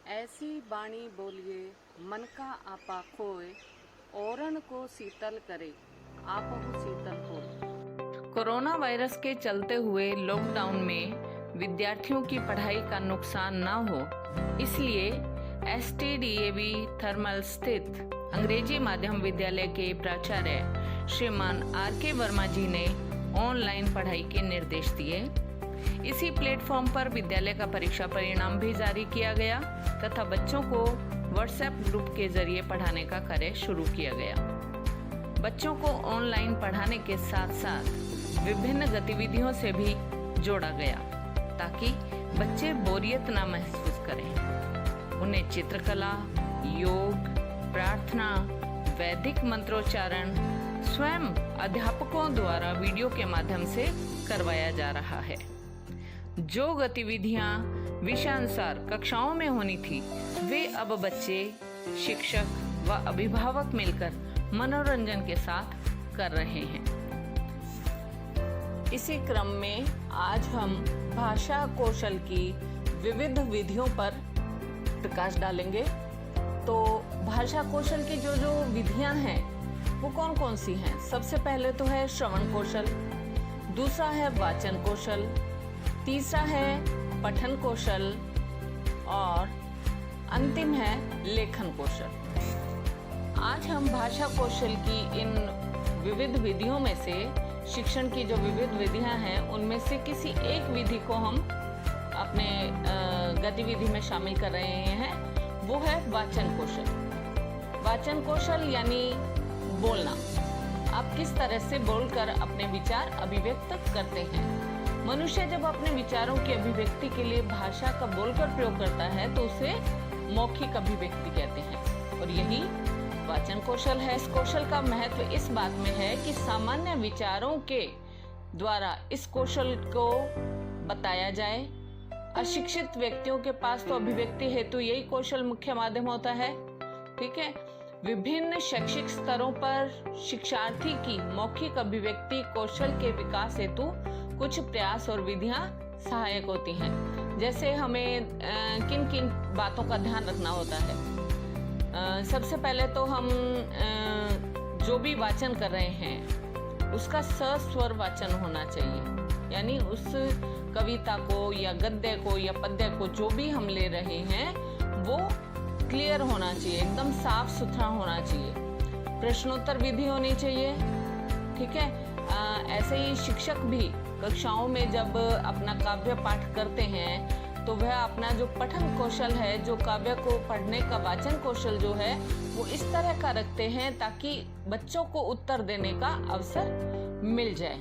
ऐसी बाणी बोलिए मन का आपा खोए, औरन को शीतल करे आपहु शीतल हो। कोरोना वायरस के चलते हुए लॉकडाउन में विद्यार्थियों की पढ़ाई का नुकसान न हो, इसलिए STDAV थर्मल स्थित अंग्रेजी माध्यम विद्यालय के प्राचार्य श्रीमान RK वर्मा जी ने ऑनलाइन पढ़ाई के निर्देश दिए। इसी प्लेटफॉर्म पर विद्यालय का परीक्षा परिणाम भी जारी किया गया तथा बच्चों को व्हाट्सएप ग्रुप के जरिए पढ़ाने का कार्य शुरू किया गया। बच्चों को ऑनलाइन पढ़ाने के साथ साथ विभिन्न गतिविधियों से भी जोड़ा गया ताकि बच्चे बोरियत ना महसूस करें। उन्हें चित्रकला, योग, प्रार्थना, वैदिक मंत्रोच्चारण स्वयं अध्यापकों द्वारा वीडियो के माध्यम से करवाया जा रहा है। जो गतिविधियां विषयानुसार कक्षाओं में होनी थी, वे अब बच्चे, शिक्षक व अभिभावक मिलकर मनोरंजन के साथ कर रहे हैं। इसी क्रम में आज हम भाषा कौशल की विविध विधियों पर प्रकाश डालेंगे। तो भाषा कौशल की जो विधियां हैं वो कौन कौन सी हैं? सबसे पहले तो है श्रवण कौशल, दूसरा है वाचन कौशल, तीसरा है पठन कौशल और अंतिम है लेखन कौशल। आज हम भाषा कौशल की इन विविध विधियों में से, शिक्षण की जो विविध विधियां हैं उनमें से किसी एक विधि को हम अपने गतिविधि में शामिल कर रहे हैं। वो है वाचन कौशल। वाचन कौशल यानी बोलना। आप किस तरह से बोलकर अपने विचार अभिव्यक्त करते हैं। मनुष्य जब अपने विचारों की अभिव्यक्ति के लिए भाषा का बोलकर प्रयोग करता है तो उसे मौखिक अभिव्यक्ति कहते हैं और यही वाचन कौशल है। इस कौशल का महत्व इस बात में है कि सामान्य विचारों के द्वारा इस कौशल को बताया जाए। अशिक्षित व्यक्तियों के पास तो अभिव्यक्ति हेतु यही कौशल मुख्य माध्यम होता है। ठीक है। विभिन्न शैक्षिक स्तरों पर शिक्षार्थी की मौखिक अभिव्यक्ति कौशल के विकास हेतु कुछ प्रयास और विधियां सहायक होती हैं। जैसे हमें किन किन बातों का ध्यान रखना होता है। सबसे पहले तो हम जो भी वाचन कर रहे हैं उसका सस्वर वाचन होना चाहिए, यानी उस कविता को या गद्य को या पद्य को जो भी हम ले रहे हैं वो क्लियर होना चाहिए, एकदम साफ सुथरा होना चाहिए। प्रश्नोत्तर विधि होनी चाहिए। ठीक है। ऐसे ही शिक्षक भी कक्षाओं में जब अपना काव्य पाठ करते हैं तो वह अपना जो पठन कौशल है, जो काव्य को पढ़ने का वाचन कौशल जो है वो इस तरह का रखते हैं ताकि बच्चों को उत्तर देने का अवसर मिल जाए।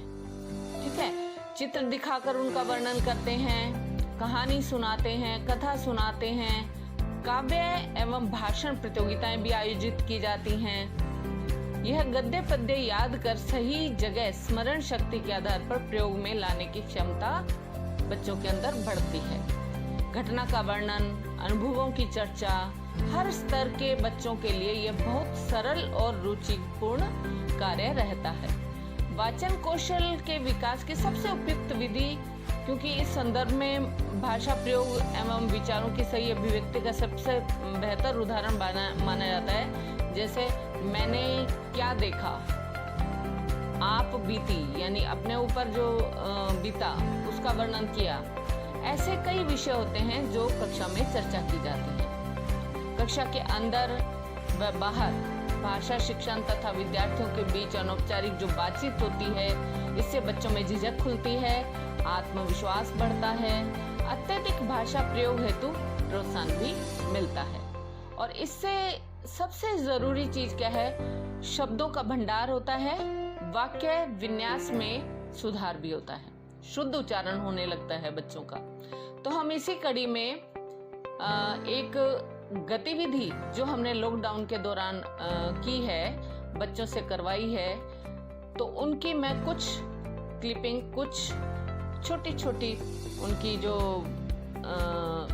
ठीक है। चित्र दिखाकर उनका वर्णन करते हैं, कहानी सुनाते हैं, कथा सुनाते हैं, काव्य एवं भाषण प्रतियोगिताएं भी आयोजित की जाती हैं। यह गद्य पद्य याद कर सही जगह स्मरण शक्ति के आधार पर प्रयोग में लाने की क्षमता बच्चों के अंदर बढ़ती है। घटना का वर्णन, अनुभवों की चर्चा, हर स्तर के बच्चों के लिए यह बहुत सरल और रुचिपूर्ण कार्य रहता है। वाचन कौशल के विकास की सबसे उपयुक्त विधि, क्योंकि इस संदर्भ में भाषा प्रयोग एवं विचारों की सही अभिव्यक्ति का सबसे बेहतर उदाहरण माना जाता है। जैसे मैंने क्या देखा, आप बीती, यानी अपने ऊपर जो बीता उसका वर्णन किया। ऐसे कई विषय होते हैं जो कक्षा में चर्चा की जाती है। कक्षा के अंदर व बाहर भाषा शिक्षण तथा विद्यार्थियों के बीच अनौपचारिक जो बातचीत होती है, इससे बच्चों में झिझक खुलती है, आत्मविश्वास बढ़ता है, अत्यधिक भाषा प्रयोग हेतु प्रोत्साहन भी मिलता है। और इससे सबसे जरूरी चीज क्या है? शब्दों का भंडार होता है, वाक्य विन्यास में सुधार भी होता है, शुद्ध उच्चारण होने लगता है बच्चों का। तो हम इसी कड़ी में एक गतिविधि जो हमने लॉकडाउन के दौरान की है, बच्चों से करवाई है, तो उनकी मैं कुछ क्लिपिंग, कुछ छोटी छोटी उनकी जो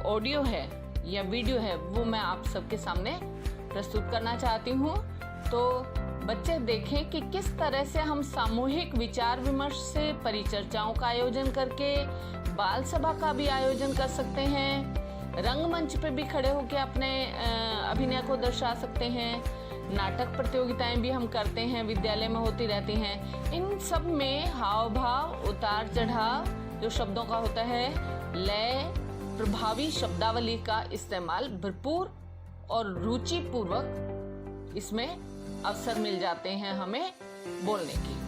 ऑडियो है या वीडियो है वो मैं आप सबके सामने प्रस्तुत करना चाहती हूँ। तो बच्चे देखें कि किस तरह से हम सामूहिक विचार विमर्श से, परिचर्चाओं का आयोजन करके, बाल सभा का भी आयोजन कर सकते हैं। रंगमंच पे भी खड़े होकर अपने अभिनय को दर्शा सकते हैं। नाटक प्रतियोगिताएं भी हम करते हैं, विद्यालय में होती रहती हैं। इन सब में हाव भाव, उतार चढ़ाव जो शब्दों का होता है, लय, प्रभावी शब्दावली का इस्तेमाल भरपूर और रुचि पूर्वक इसमें अवसर मिल जाते हैं हमें बोलने की।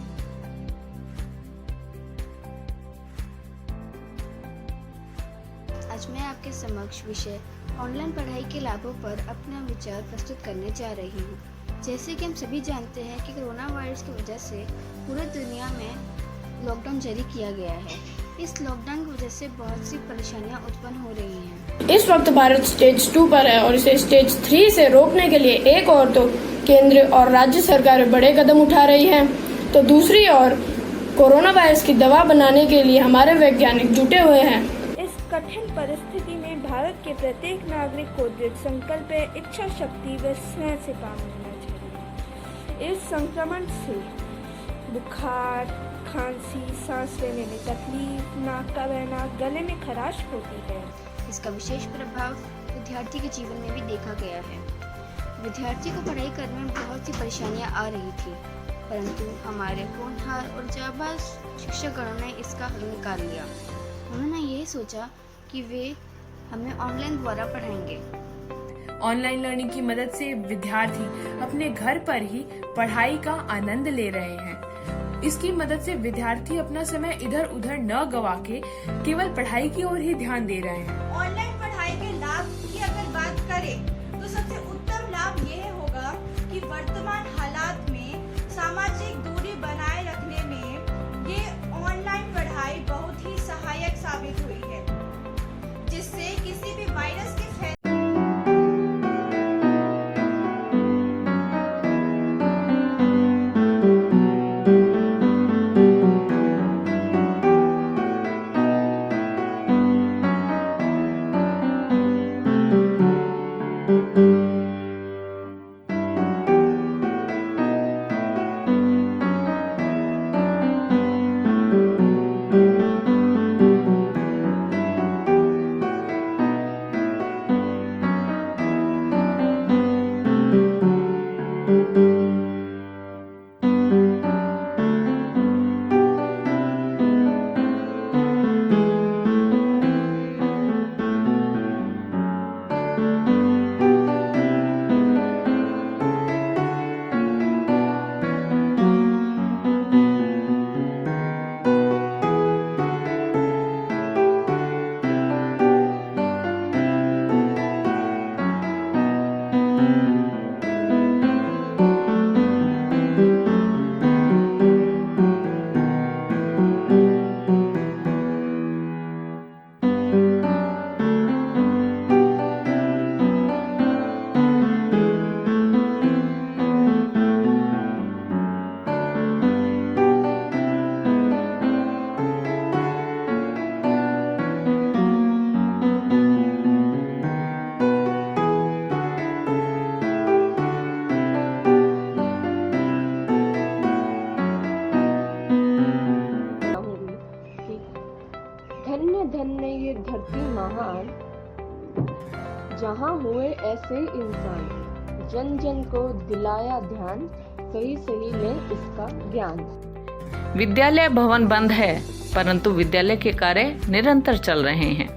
आज मैं आपके समक्ष विषय ऑनलाइन पढ़ाई के लाभों पर अपना विचार प्रस्तुत करने जा रही हूँ। जैसे कि हम सभी जानते हैं कि कोरोना वायरस की वजह से पूरी दुनिया में लॉकडाउन जारी किया गया है। इस लॉकडाउन की वजह से बहुत सी परेशानियां उत्पन्न हो रही हैं। इस वक्त भारत स्टेज 2 पर है और इसे स्टेज 3 से रोकने के लिए एक और तो केंद्र और राज्य सरकारें बड़े कदम उठा रही हैं, तो दूसरी ओर कोरोना वायरस की दवा बनाने के लिए हमारे वैज्ञानिक जुटे हुए हैं। इस कठिन परिस्थिति में भारत के प्रत्येक नागरिक को दृढ़ संकल्प, इच्छा शक्ति व स्नेह से काम लेना चाहिए। इस संक्रमण से बुखार, खांसी, सांस लेने में तकलीफ, नाक का बहना, गले में खराश होती है। इसका विशेष प्रभाव विद्यार्थी के जीवन में भी देखा गया है। विद्यार्थी को पढ़ाई करने में बहुत सी परेशानियां आ रही थी, परंतु हमारे होनहार और जाबाज शिक्षकगणों ने इसका हल निकाल लिया। उन्होंने ये सोचा कि वे हमें ऑनलाइन द्वारा पढ़ाएंगे। ऑनलाइन लर्निंग की मदद से विद्यार्थी अपने घर पर ही पढ़ाई का आनंद ले रहे हैं। इसकी मदद से विद्यार्थी अपना समय इधर उधर न गवा के केवल पढ़ाई की ओर ही ध्यान दे रहे हैं। ऑनलाइन पढ़ाई के लाभ की अगर बात करें तो सबसे उत्तम लाभ यह होगा कि वर्तमान हालात में सामाजिक दूरी बनाए रखने में ये ऑनलाइन पढ़ाई बहुत ही सहायक साबित हुई है, जिससे किसी भी वायरस के धन्य धन्य ये धरती महान, जहाँ हुए ऐसे इंसान, जन जन को दिलाया ध्यान, सही सही ले इसका ज्ञान। विद्यालय भवन बंद है, परंतु विद्यालय के कार्य निरंतर चल रहे हैं।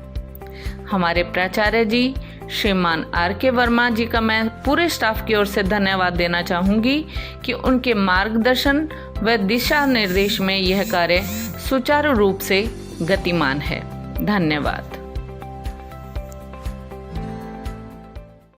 हमारे प्राचार्य जी श्रीमान R.K. वर्मा जी का मैं पूरे स्टाफ की ओर से धन्यवाद देना चाहूँगी कि उनके मार्गदर्शन व दिशा निर्देश में यह कार्य सुचारू रूप से गतिमान है। धन्यवाद।